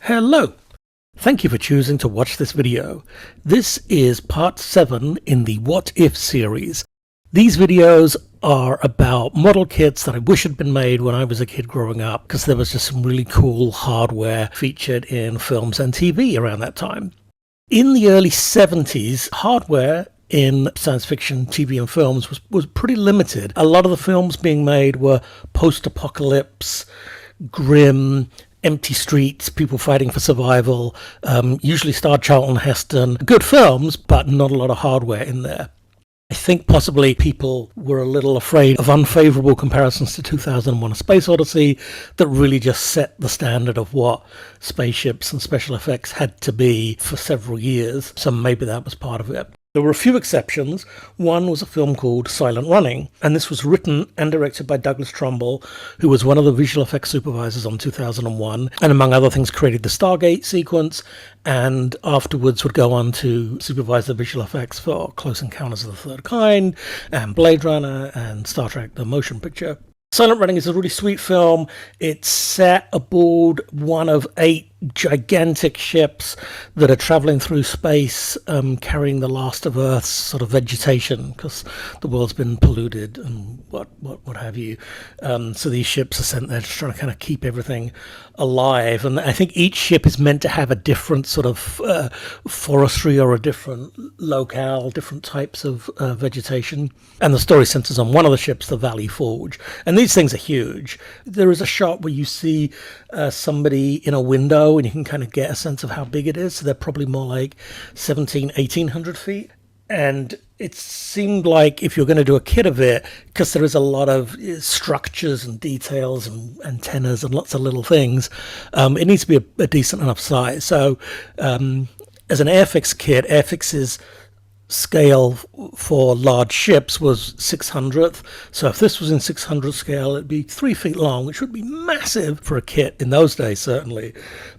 Hello! Thank you for choosing to watch this video. This is part 7 in the What If series. These videos are about model kits that I wish had been made when I was a kid growing up, because there was just some really cool hardware featured in films and TV around that time. In the early 70s, hardware in science fiction, TV and films was pretty limited. A lot of the films being made were post-apocalypse, grim, empty streets, people fighting for survival, usually starred Charlton Heston. Good films, but not a lot of hardware in there. I think possibly people were a little afraid of unfavorable comparisons to 2001: A Space Odyssey that really just set the standard of what spaceships and special effects had to be for several years, so maybe that was part of it. There were a few exceptions. One was a film called Silent Running, and this was written and directed by Douglas Trumbull, who was one of the visual effects supervisors on 2001, and among other things created the Stargate sequence, and afterwards would go on to supervise the visual effects for Close Encounters of the Third Kind, and Blade Runner, and Star Trek: The Motion Picture. Silent Running is a really sweet film. It's set aboard one of 8 gigantic ships that are traveling through space, carrying the last of Earth's sort of vegetation, because the world's been polluted and what have you. So these ships are sent there just trying to kind of keep everything alive. And I think each ship is meant to have a different sort of forestry or a different locale, different types of vegetation. And the story centers on one of the ships, the Valley Forge. And these things are huge. There is a shot where you see somebody in a window, and you can kind of get a sense of how big it is. So they're probably more like 1800 feet. And it seemed like if you're going to do a kit of it, because there is a lot of structures and details and antennas and lots of little things, it needs to be a decent enough size. So as an Airfix kit, Airfix's scale for large ships was 600th. So if this was in 600 scale, it'd be 3 feet long, which would be massive for a kit in those days, certainly.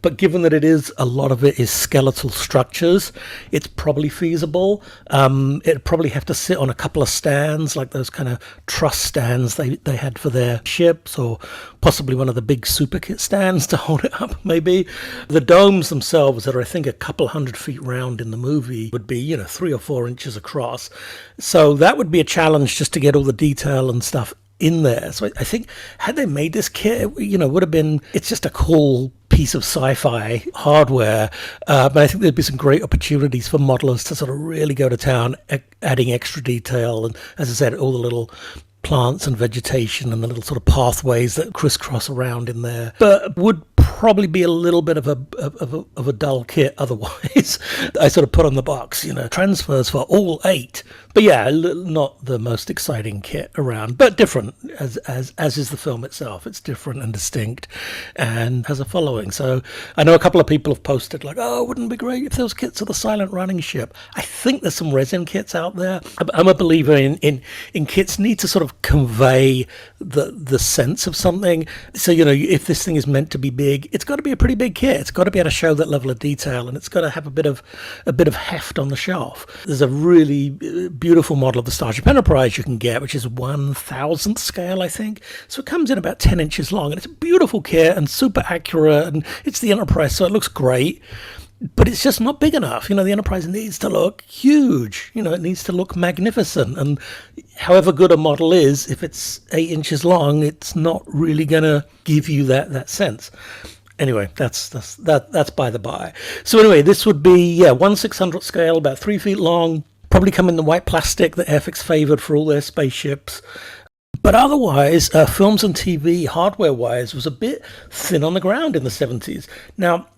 But given that a lot of it is skeletal structures, it's probably feasible. It'd probably have to sit on a couple of stands, like those kind of truss stands they had for their ships, or possibly one of the big super kit stands to hold it up, maybe. The domes themselves, that are I think a couple hundred feet round in the movie, would be 3 or 4 inches across. So that would be a challenge just to get all the detail and stuff in there. So I think had they made this kit, would have been, it's just a cool piece of sci-fi hardware, but I think there'd be some great opportunities for modelers to sort of really go to town, adding extra detail, and as I said, all the little plants and vegetation and the little sort of pathways that crisscross around in there, but would probably be a little bit of a dull kit otherwise. I sort of put on the box, transfers for all 8, but yeah, not the most exciting kit around, but different as is the film itself. It's different and distinct and has a following. So I know a couple of people have posted like, oh, wouldn't it be great if those kits of the Silent Running ship? I think there's some resin kits out there. I'm a believer in kits need to sort of convey the sense of something. So if this thing is meant to be big, it's got to be a pretty big kit. It's got to be able to show that level of detail, and it's got to have a bit of heft on the shelf. There's a really beautiful model of the Starship Enterprise you can get, which is 1,000th scale, I think. So it comes in about 10 inches long, and it's a beautiful kit and super accurate, and it's the Enterprise, so it looks great. But it's just not big enough. The Enterprise needs to look huge. It needs to look magnificent. And however good a model is, if it's 8 inches long, it's not really going to give you that sense. Anyway, that's by the by. So anyway, this would be 1/600th scale, about 3 feet long. Probably come in the white plastic that Airfix favored for all their spaceships. But otherwise, films and TV, hardware-wise, was a bit thin on the ground in the 70s. Now,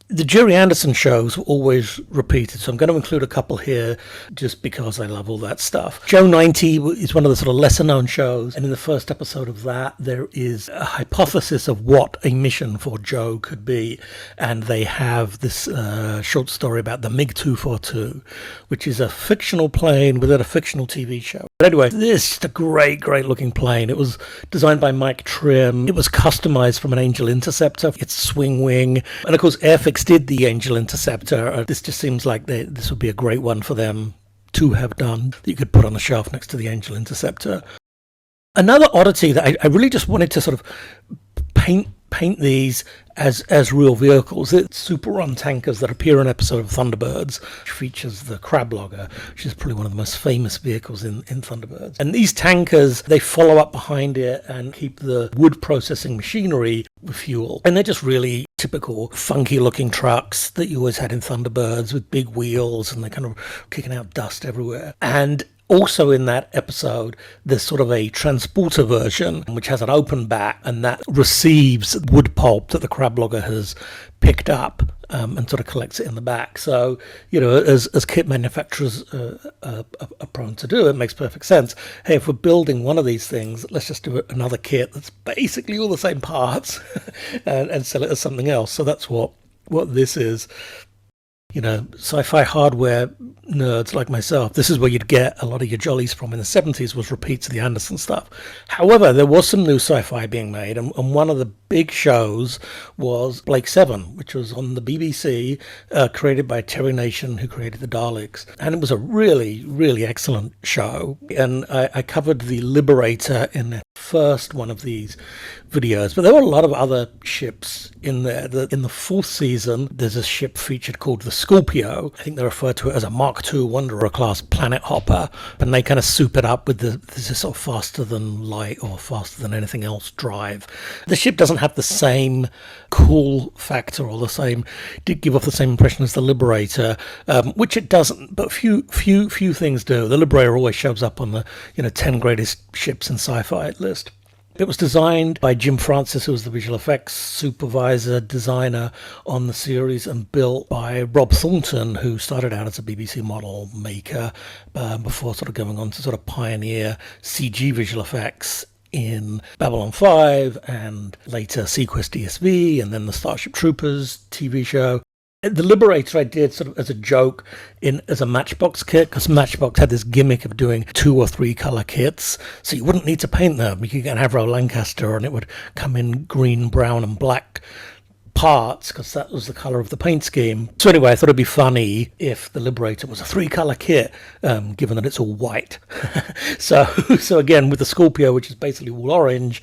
the Jerry Anderson shows were always repeated, so I'm going to include a couple here just because I love all that stuff. Joe 90 is one of the sort of lesser-known shows, and in the first episode of that, there is a hypothesis of what a mission for Joe could be, and they have this short story about the MiG-242, which is a fictional plane within a fictional TV show. But anyway, this is just a great looking plane. It was designed by Mike Trim. It was customized from an Angel Interceptor, its swing wing, and of course Airfix did the Angel Interceptor. This just seems like this would be a great one for them to have done, that you could put on the shelf next to the Angel Interceptor. Another oddity that I really just wanted to sort of paint paint these as real vehicles. It's Super Run tankers that appear in an episode of Thunderbirds, which features the crab logger, which is probably one of the most famous vehicles in Thunderbirds. And these tankers, they follow up behind it and keep the wood processing machinery with fuel. And they're just really typical funky looking trucks that you always had in Thunderbirds with big wheels, and they're kind of kicking out dust everywhere. And also in that episode, there's sort of a transporter version which has an open back, and that receives wood pulp that the crab logger has picked up and sort of collects it in the back. So, you know, as kit manufacturers are prone to do, it makes perfect sense. Hey, if we're building one of these things, let's just do another kit that's basically all the same parts and sell it as something else. So that's what this is. You know, sci-fi hardware nerds like myself, this is where you'd get a lot of your jollies from in the 70s, was repeats of the Anderson stuff. However, there was some new sci-fi being made, and one of the big shows was Blake 7, which was on the BBC, created by Terry Nation, who created the Daleks. And it was a really, really excellent show. And I covered the Liberator in the first one of these videos, but there were a lot of other ships in there. In the fourth season, there's a ship featured called the Scorpio. I think they refer to it as a Mark II Wanderer class planet hopper, and they kind of soup it up with this sort of faster than light or faster than anything else drive. The ship doesn't have the same cool factor or the same, did give off the same impression as the Liberator, which it doesn't, but few things do. The Liberator always shows up on the 10 greatest ships in sci-fi list. It was designed by Jim Francis, who was the visual effects supervisor, designer on the series, and built by Rob Thornton, who started out as a BBC model maker before sort of going on to sort of pioneer CG visual effects in Babylon 5 and later Sequest DSV, and then the Starship Troopers TV show. The Liberator I did sort of as a joke as a Matchbox kit, because Matchbox had this gimmick of doing 2 or 3 color kits, so you wouldn't need to paint them. You could get an Avro Lancaster and it would come in green, brown and black parts, because that was the color of the paint scheme. So anyway, I thought it'd be funny if the Liberator was a 3-color kit, given that it's all white. so again, with the Scorpio, which is basically all orange,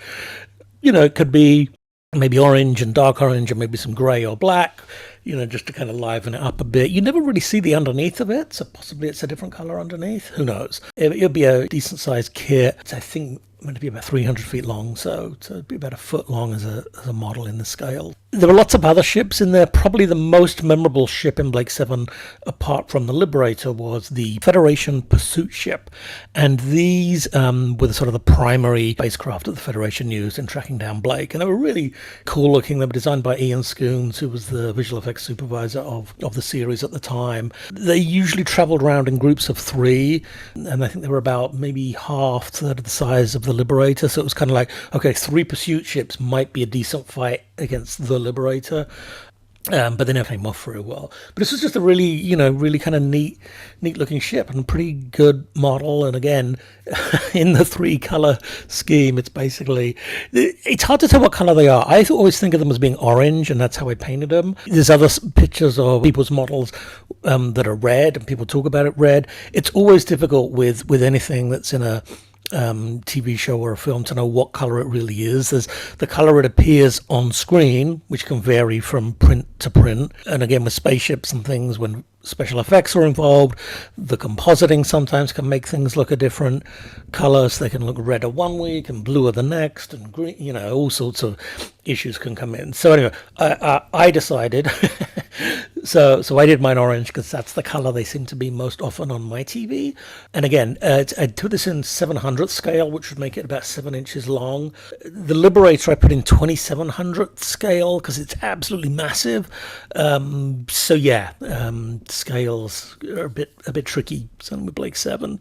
it could be maybe orange and dark orange and maybe some gray or black, just to kind of liven it up a bit. You never really see the underneath of it, so possibly it's a different color underneath. Who knows? It'll be a decent sized kit. It's, I think, meant to be about 300 feet long, so it'd be about a foot long as a model in the scale. There were lots of other ships in there. Probably the most memorable ship in Blake 7, apart from the Liberator, was the Federation pursuit ship. And these were the sort of the primary spacecraft that the Federation used in tracking down Blake. And they were really cool looking. They were designed by Ian Scoons, who was the visual effects supervisor of the series at the time. They usually traveled around in groups of 3, and I think they were about maybe third of the size of the Liberator. So it was kind of like, okay, 3 pursuit ships might be a decent fight against the Liberator, but they never came off very well. But this was just a really, really kind of neat looking ship and a pretty good model. And again, in the 3-color scheme, it's hard to tell what color they are. I always think of them as being orange, and that's how I painted them. There's other pictures of people's models that are red, and people talk about it red. It's always difficult with anything that's in a TV show or a film to know what color it really is. There's the color it appears on screen, which can vary from print to print. And again, with spaceships and things, when special effects are involved, the compositing sometimes can make things look a different color. So they can look redder one week and bluer the next, and green, all sorts of issues can come in. So anyway, I decided so I did mine orange because that's the color they seem to be most often on my TV. And again, I put this in 700th scale, which would make it about 7 inches long. The Liberator I put in 2700th scale because it's absolutely massive. So yeah, scales are a bit tricky, certainly with Blake 7.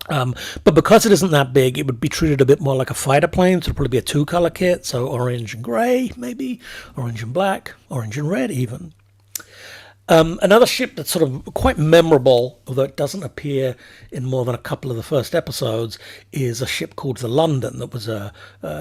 But because it isn't that big, it would be treated a bit more like a fighter plane. So it'd probably be a 2-color kit, so orange and gray, maybe orange and black, orange and red even. Another ship that's sort of quite memorable, although it doesn't appear in more than a couple of the first episodes, is a ship called the London that was a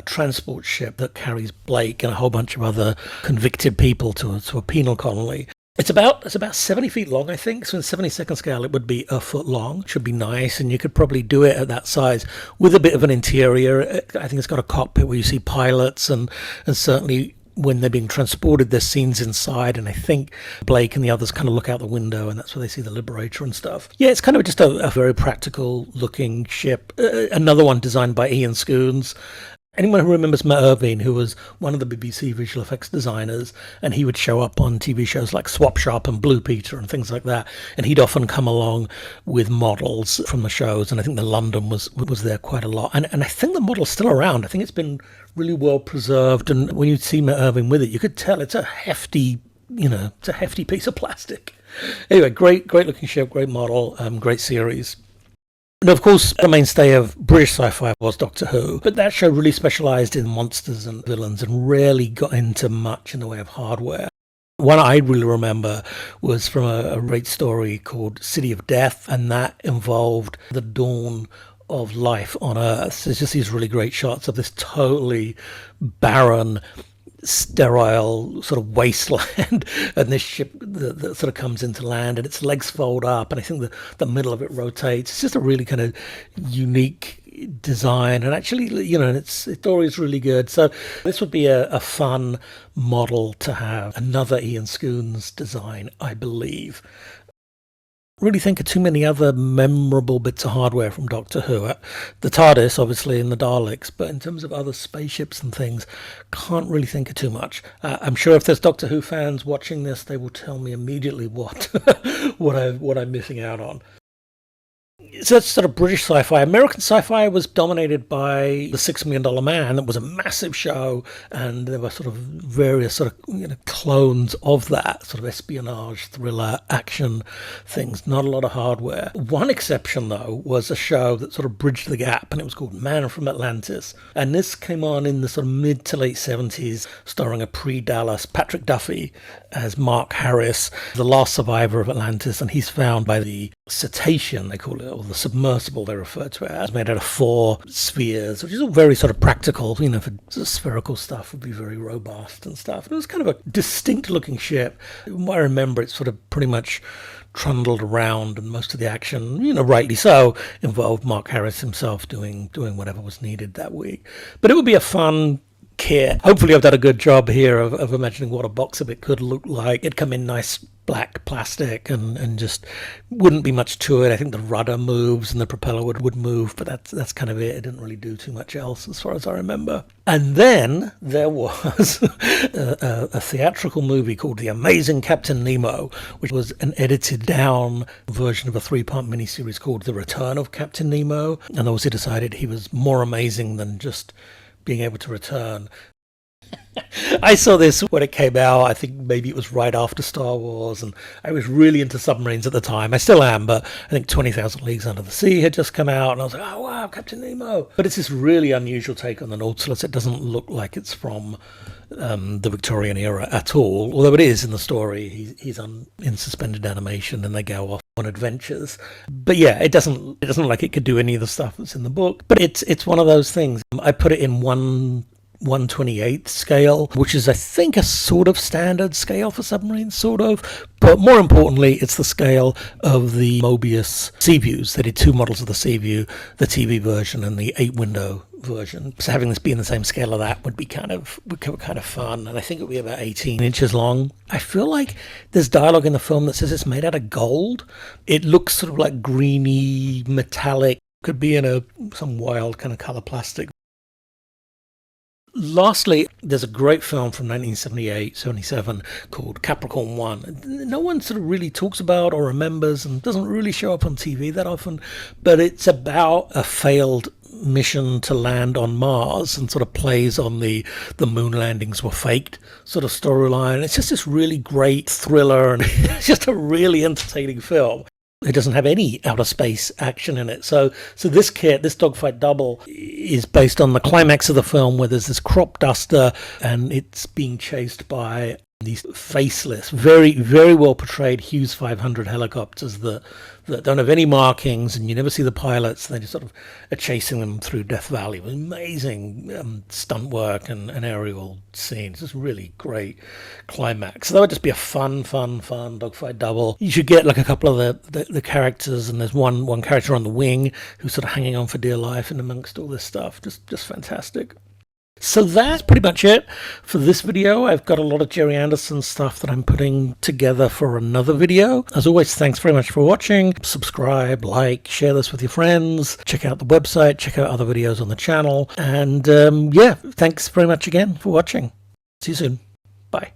transport ship that carries Blake and a whole bunch of other convicted people to a penal colony. It's about 70 feet long, I think. So in 72nd scale, it would be a foot long. Should be nice, and you could probably do it at that size with a bit of an interior. I think it's got a cockpit where you see pilots, and certainly when they're being transported, there's scenes inside, and I think Blake and the others kind of look out the window, and that's where they see the Liberator and stuff. Yeah, it's kind of just a very practical looking ship. Another one designed by Ian Scoones. Anyone who remembers Matt Irvine, who was one of the BBC visual effects designers, and he would show up on TV shows like Swap Shop and Blue Peter and things like that, and he'd often come along with models from the shows, and I think the London was there quite a lot, and I think the model's still around. I think it's been really well preserved, and when you see Matt Irvine with it, you could tell it's a hefty, it's a hefty piece of plastic. Anyway, great looking ship, great model, great series. And of course, the mainstay of British sci-fi was Doctor Who, but that show really specialised in monsters and villains and rarely got into much in the way of hardware. One I really remember was from a great story called City of Death, and that involved the dawn of life on Earth. There's just these really great shots of this totally barren, sterile sort of wasteland, and this ship that sort of comes into land, and its legs fold up, and I think the middle of it rotates. It's just a really kind of unique design, and actually, and its story is really good. So this would be a fun model to have. Another Ian Scoones design, I believe. Really think of too many other memorable bits of hardware from Doctor Who. The TARDIS, obviously, and the Daleks, but in terms of other spaceships and things, can't really think of too much. I'm sure if there's Doctor Who fans watching this, they will tell me immediately what I'm missing out on. So that's sort of British sci-fi. American sci-fi was dominated by The $6 Million Man. That was a massive show, and there were sort of various sort of clones of that, sort of espionage, thriller, action things. Not a lot of hardware. One exception, though, was a show that sort of bridged the gap, and it was called Man from Atlantis. And this came on in the sort of mid to late 70s, starring a pre-Dallas Patrick Duffy as Mark Harris, the last survivor of Atlantis, and he's found by the cetacean, they call it, or the submersible they refer to it as, made out of 4 spheres, which is all very sort of practical, for spherical stuff would be very robust and stuff. And it was kind of a distinct looking ship. I remember it sort of pretty much trundled around, and most of the action, rightly so, involved Mark Harris himself doing whatever was needed that week. But it would be a fun kit. Hopefully I've done a good job here of imagining what a box of it could look like. It'd come in nice black plastic and just wouldn't be much to it. I think the rudder moves and the propeller would move, but that's kind of it. It didn't really do too much else as far as I remember. And then there was a theatrical movie called The Amazing Captain Nemo, which was an edited down version of a 3-part miniseries called The Return of Captain Nemo, and those who decided he was more amazing than just being able to return. I saw this when it came out. I think maybe it was right after Star Wars, and I was really into submarines at the time. I still am, but I think 20,000 Leagues Under the Sea had just come out, and I was like, oh wow, Captain Nemo. But it's this really unusual take on the Nautilus. It doesn't look like it's from the Victorian era at all, although it is in the story. He's in suspended animation, and they go off on adventures. But yeah, it doesn't look like it could do any of the stuff that's in the book. But it's one of those things. I put it in 1/128th scale, which is, I think, a sort of standard scale for submarines, sort of. But more importantly, it's the scale of the Mobius Seaviews. They did 2 models of the Seaview, the TV version and the 8-window version. So having this be in the same scale of that would be kind of fun, and I think it would be about 18 inches long. I feel like there's dialogue in the film that says it's made out of gold. It looks sort of like greeny, metallic, could be in some wild kind of color plastic. Lastly, there's a great film from 1978-77 called Capricorn One. No one sort of really talks about or remembers, and doesn't really show up on TV that often, but it's about a failed mission to land on Mars, and sort of plays on the moon landings were faked sort of storyline. It's just this really great thriller, and it's just a really entertaining film. It doesn't have any outer space action in it. So this kit, this dogfight double, is based on the climax of the film, where there's this crop duster and it's being chased by These faceless, very, very well portrayed Hughes 500 helicopters that don't have any markings, and you never see the pilots. They just sort of are chasing them through Death Valley with amazing stunt work and aerial scenes. Just really great climax. So that would just be a fun dogfight double. You should get like a couple of the characters, and there's one character on the wing who's sort of hanging on for dear life in amongst all this stuff. Just fantastic. So that's pretty much it for this video. I've got a lot of Jerry Anderson stuff that I'm putting together for another video. As always, thanks very much for watching. Subscribe, like, share this with your friends. Check out the website, check out other videos on the channel. And yeah, thanks very much again for watching. See you soon. Bye.